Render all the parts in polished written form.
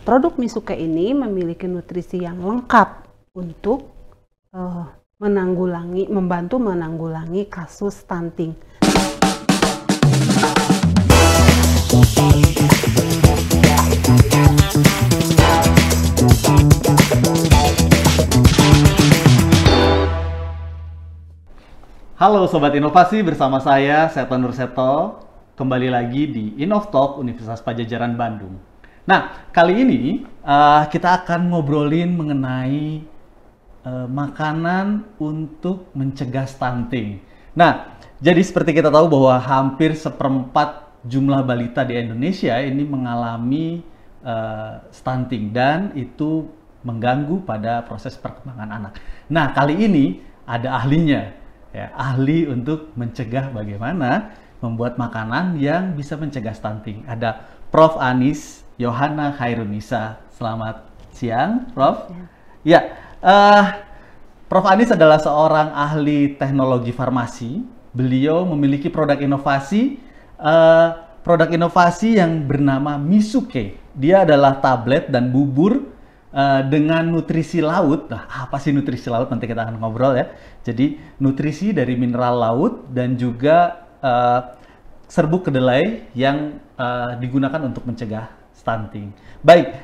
produk Misuke ini memiliki nutrisi yang lengkap untuk membantu menanggulangi kasus stunting. Halo Sobat Inovasi, bersama saya Seto Nurseto, kembali lagi di Innovtalk Universitas Padjadjaran Bandung. Nah, kali ini kita akan ngobrolin mengenai makanan untuk mencegah stunting. Nah, jadi seperti kita tahu bahwa hampir seperempat jumlah balita di Indonesia ini mengalami stunting dan itu mengganggu pada proses perkembangan anak. Nah, kali ini ada ahlinya, ya, ahli untuk mencegah bagaimana membuat makanan yang bisa mencegah stunting. Ada Prof. Anis Yohana Khairunisa. Selamat siang, Prof. Ya, Prof. Anis adalah seorang ahli teknologi farmasi. Beliau memiliki produk inovasi yang bernama Misuke. Dia adalah tablet dan bubur dengan nutrisi laut. Nah, apa sih nutrisi laut? Nanti kita akan ngobrol ya. Jadi, nutrisi dari mineral laut dan juga serbuk kedelai yang digunakan untuk mencegah stunting. Baik,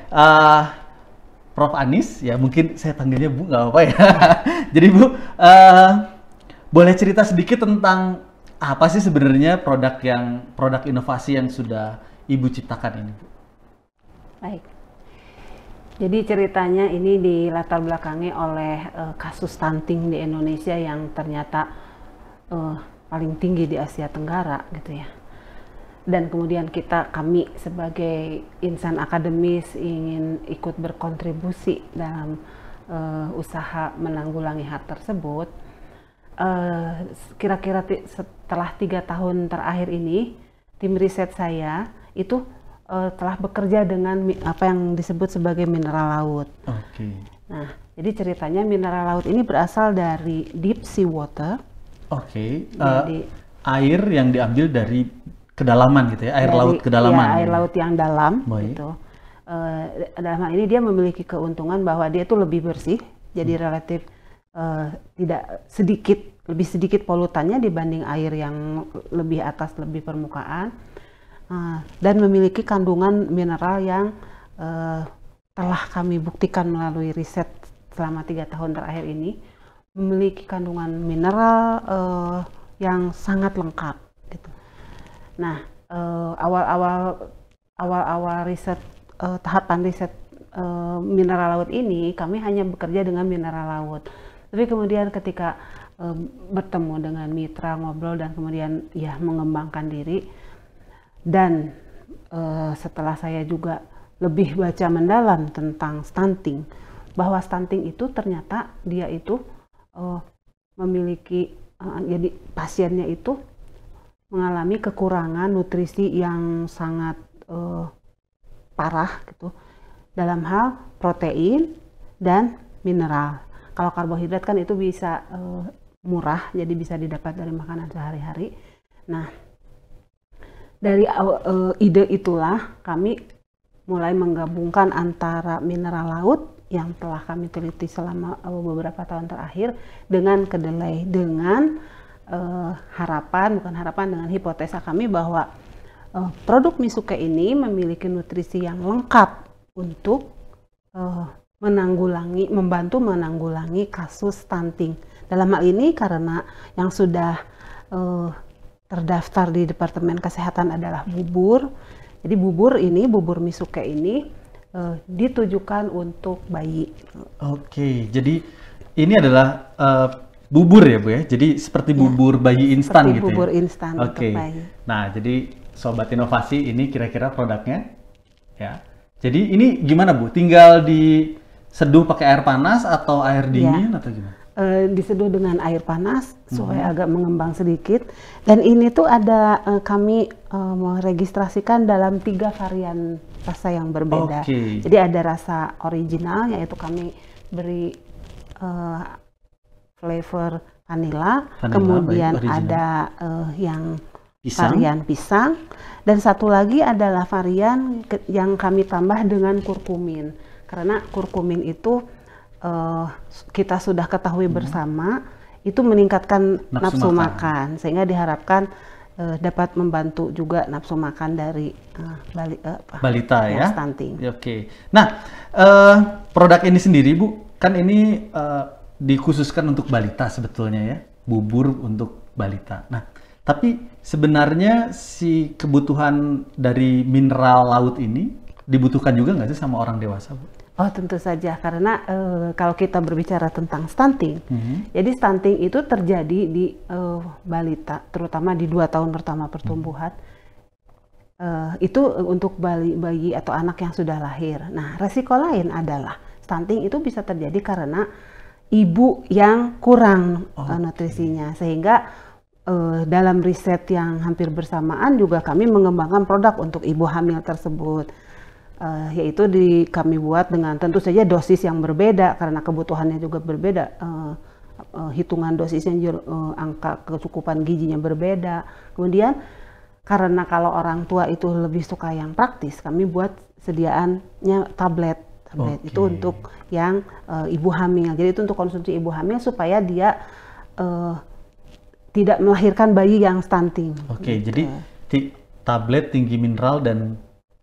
Prof. Anis, ya mungkin saya panggilnya Bu, nggak apa-apa ya. Jadi Bu, boleh cerita sedikit tentang apa sih sebenarnya produk inovasi yang sudah Ibu ciptakan ini, Bu? Baik. Jadi ceritanya ini dilatar belakangi oleh kasus stunting di Indonesia yang ternyata paling tinggi di Asia Tenggara gitu ya. Dan kemudian kami sebagai insan akademis ingin ikut berkontribusi dalam usaha menanggulangi hal tersebut. Kira-kira setelah 3 tahun terakhir ini, tim riset saya itu telah bekerja dengan apa yang disebut sebagai mineral laut. Oke. Nah, jadi ceritanya mineral laut ini berasal dari deep sea water. Oke. Jadi Air yang diambil dari kedalaman gitu ya, laut kedalaman. Ya, air laut yang dalam. Baik. Gitu. Dalam hal ini dia memiliki keuntungan bahwa dia itu lebih bersih, jadi relatif lebih sedikit polutannya dibanding air yang lebih atas, lebih permukaan. Dan memiliki kandungan mineral yang telah kami buktikan melalui riset selama 3 tahun terakhir ini, memiliki kandungan mineral yang sangat lengkap gitu. Nah, awal-awal riset, tahapan riset mineral laut ini, kami hanya bekerja dengan mineral laut. Tapi kemudian ketika bertemu dengan mitra, ngobrol, dan kemudian ya mengembangkan diri, dan setelah saya juga lebih baca mendalam tentang stunting, bahwa stunting itu ternyata dia itu memiliki, jadi pasiennya itu mengalami kekurangan nutrisi yang sangat parah gitu dalam hal protein dan mineral. Kalau karbohidrat kan itu bisa murah, jadi bisa didapat dari makanan sehari-hari. Nah, dari ide itulah kami mulai menggabungkan antara mineral laut yang telah kami teliti selama beberapa tahun terakhir dengan kedelai, dengan dengan hipotesa kami bahwa produk Misuke ini memiliki nutrisi yang lengkap untuk membantu menanggulangi kasus stunting. Dalam hal ini karena yang sudah terdaftar di Departemen Kesehatan adalah bubur. Jadi bubur Misuke ini ditujukan untuk bayi. Oke, jadi ini adalah bubur ya Bu ya? Jadi seperti bubur bayi instan gitu ya? Bubur instan untuk Oke. bayi. Nah, jadi Sobat Inovasi, ini kira-kira produknya ya. Jadi ini gimana Bu? Tinggal diseduh pakai air panas atau air dingin atau gimana? Diseduh dengan air panas supaya agak mengembang sedikit, dan ini tuh ada kami meregistrasikan dalam 3 varian rasa yang berbeda. Jadi ada rasa original, yaitu kami beri flavor vanilla, kemudian ada yang Pisang. varian pisang, dan satu lagi adalah varian yang kami tambah dengan kurkumin. Karena kurkumin itu kita sudah ketahui bersama itu meningkatkan nafsu makan, sehingga diharapkan dapat membantu juga nafsu makan dari balita ya, stunting. Oke. Nah, produk ini sendiri Bu, kan ini dikhususkan untuk balita sebetulnya ya, bubur untuk balita. Nah, tapi sebenarnya si kebutuhan dari mineral laut ini dibutuhkan juga nggak sih sama orang dewasa, Bu? Oh, tentu saja, karena kalau kita berbicara tentang stunting, jadi stunting itu terjadi di balita, terutama di 2 tahun pertama pertumbuhan. Itu untuk bayi atau anak yang sudah lahir. Nah, resiko lain adalah stunting itu bisa terjadi karena ibu yang kurang nutrisinya, sehingga dalam riset yang hampir bersamaan juga kami mengembangkan produk untuk ibu hamil tersebut. Yaitu kami buat dengan tentu saja dosis yang berbeda karena kebutuhannya juga berbeda, hitungan dosisnya, angka kecukupan gizinya berbeda. Kemudian karena kalau orang tua itu lebih suka yang praktis, kami buat sediaannya tablet itu untuk yang ibu hamil. Jadi itu untuk konsumsi ibu hamil supaya dia tidak melahirkan bayi yang stunting. Oke, gitu. Jadi tablet tinggi mineral dan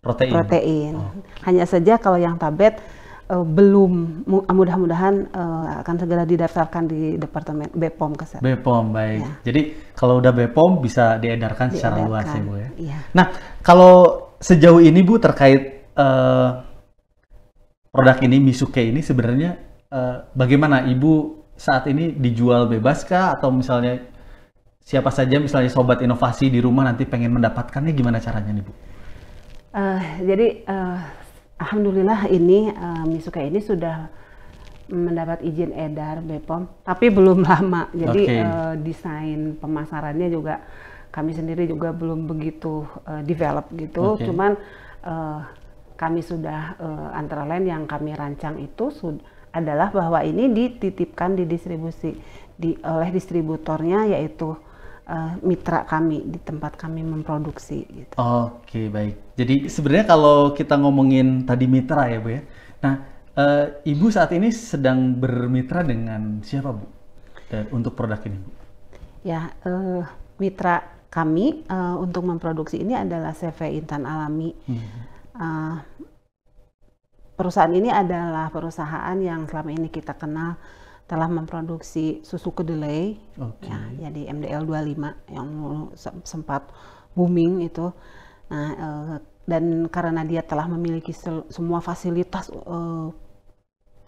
protein. Hanya saja kalau yang tablet belum, mudah-mudahan akan segera didaftarkan di Departemen BPOM Kesehatan. BPOM, baik. Ya. Jadi kalau udah BPOM bisa diedarkan secara luas ya Bu ya. Iya. Nah, kalau sejauh ini Bu terkait produk ini, Misuke ini sebenarnya bagaimana Ibu saat ini dijual bebas kah, atau misalnya siapa saja misalnya sobat inovasi di rumah nanti pengen mendapatkannya, gimana caranya nih Bu? Jadi alhamdulillah ini Misuke ini sudah mendapat izin edar BPOM, tapi belum lama. Jadi desain pemasarannya juga kami sendiri juga belum begitu develop gitu. Cuman kami sudah antara lain yang kami rancang itu adalah bahwa ini dititipkan di distribusi oleh distributornya, yaitu mitra kami di tempat kami memproduksi gitu. Oke, baik. Jadi sebenarnya kalau kita ngomongin tadi mitra ya Bu ya. Nah, Ibu saat ini sedang bermitra dengan siapa Bu untuk produk ini Bu? Ya, mitra kami untuk memproduksi ini adalah CV Intan Alami. Perusahaan ini adalah perusahaan yang selama ini kita kenal telah memproduksi susu kedelai, ya, jadi MDL 25 yang sempat booming itu. Nah, dan karena dia telah memiliki semua fasilitas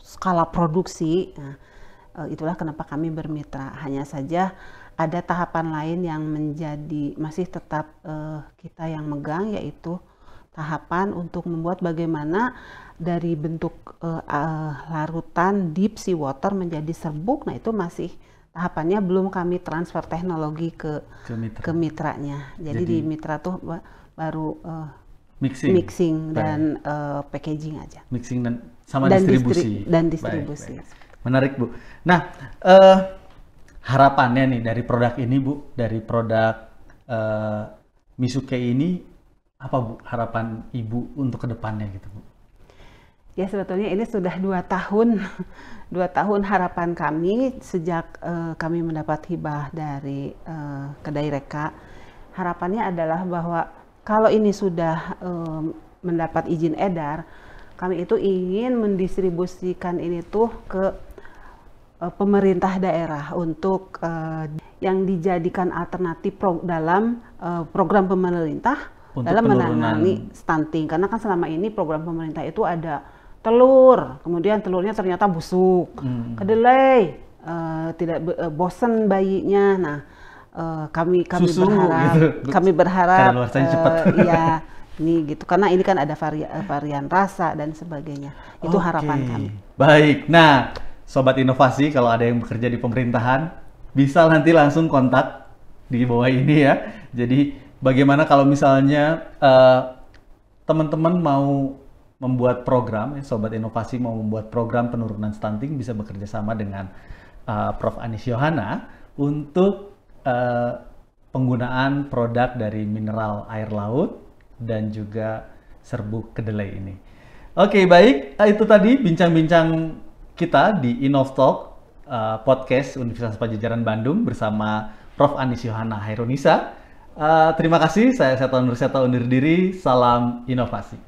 skala produksi, nah, itulah kenapa kami bermitra. Hanya saja ada tahapan lain yang masih tetap kita yang megang, yaitu tahapan untuk membuat bagaimana dari bentuk larutan deep sea water menjadi serbuk. Nah, itu masih tahapannya belum kami transfer teknologi ke mitranya. Jadi di mitra tuh baru mixing dan packaging aja. Mixing dan distribusi. Distribusi. Baik. Menarik Bu. Nah, harapannya nih dari produk ini Bu, dari produk Misuke ini, apa Bu harapan Ibu untuk kedepannya gitu Bu? Ya, sebetulnya ini sudah 2 tahun, 2 tahun harapan kami sejak kami mendapat hibah dari Kedai Reka. Harapannya adalah bahwa kalau ini sudah mendapat izin edar, kami itu ingin mendistribusikan ini tuh ke pemerintah daerah untuk yang dijadikan alternatif dalam program pemerintah untuk dalam menangani stunting. Karena kan selama ini program pemerintah itu ada telur, kemudian telurnya ternyata busuk, kedelai, tidak bosen bayinya. Nah, kami susu, berharap, gitu. Kami berharap, ya ini gitu, karena ini kan ada varian rasa dan sebagainya. Itu harapan kami. Baik, nah sobat inovasi, kalau ada yang bekerja di pemerintahan, bisa nanti langsung kontak di bawah ini ya. Jadi bagaimana kalau misalnya teman-teman mau membuat program, sobat inovasi mau membuat program penurunan stunting, bisa bekerja sama dengan Prof. Anis Yohana untuk penggunaan produk dari mineral air laut dan juga serbuk kedelai ini. Oke, baik. Itu tadi bincang-bincang kita di Innovtalk podcast Universitas Padjadjaran Bandung bersama Prof. Anis Yohana Hairunisa. Terima kasih. Saya Seto Nurseto undur diri. Salam inovasi.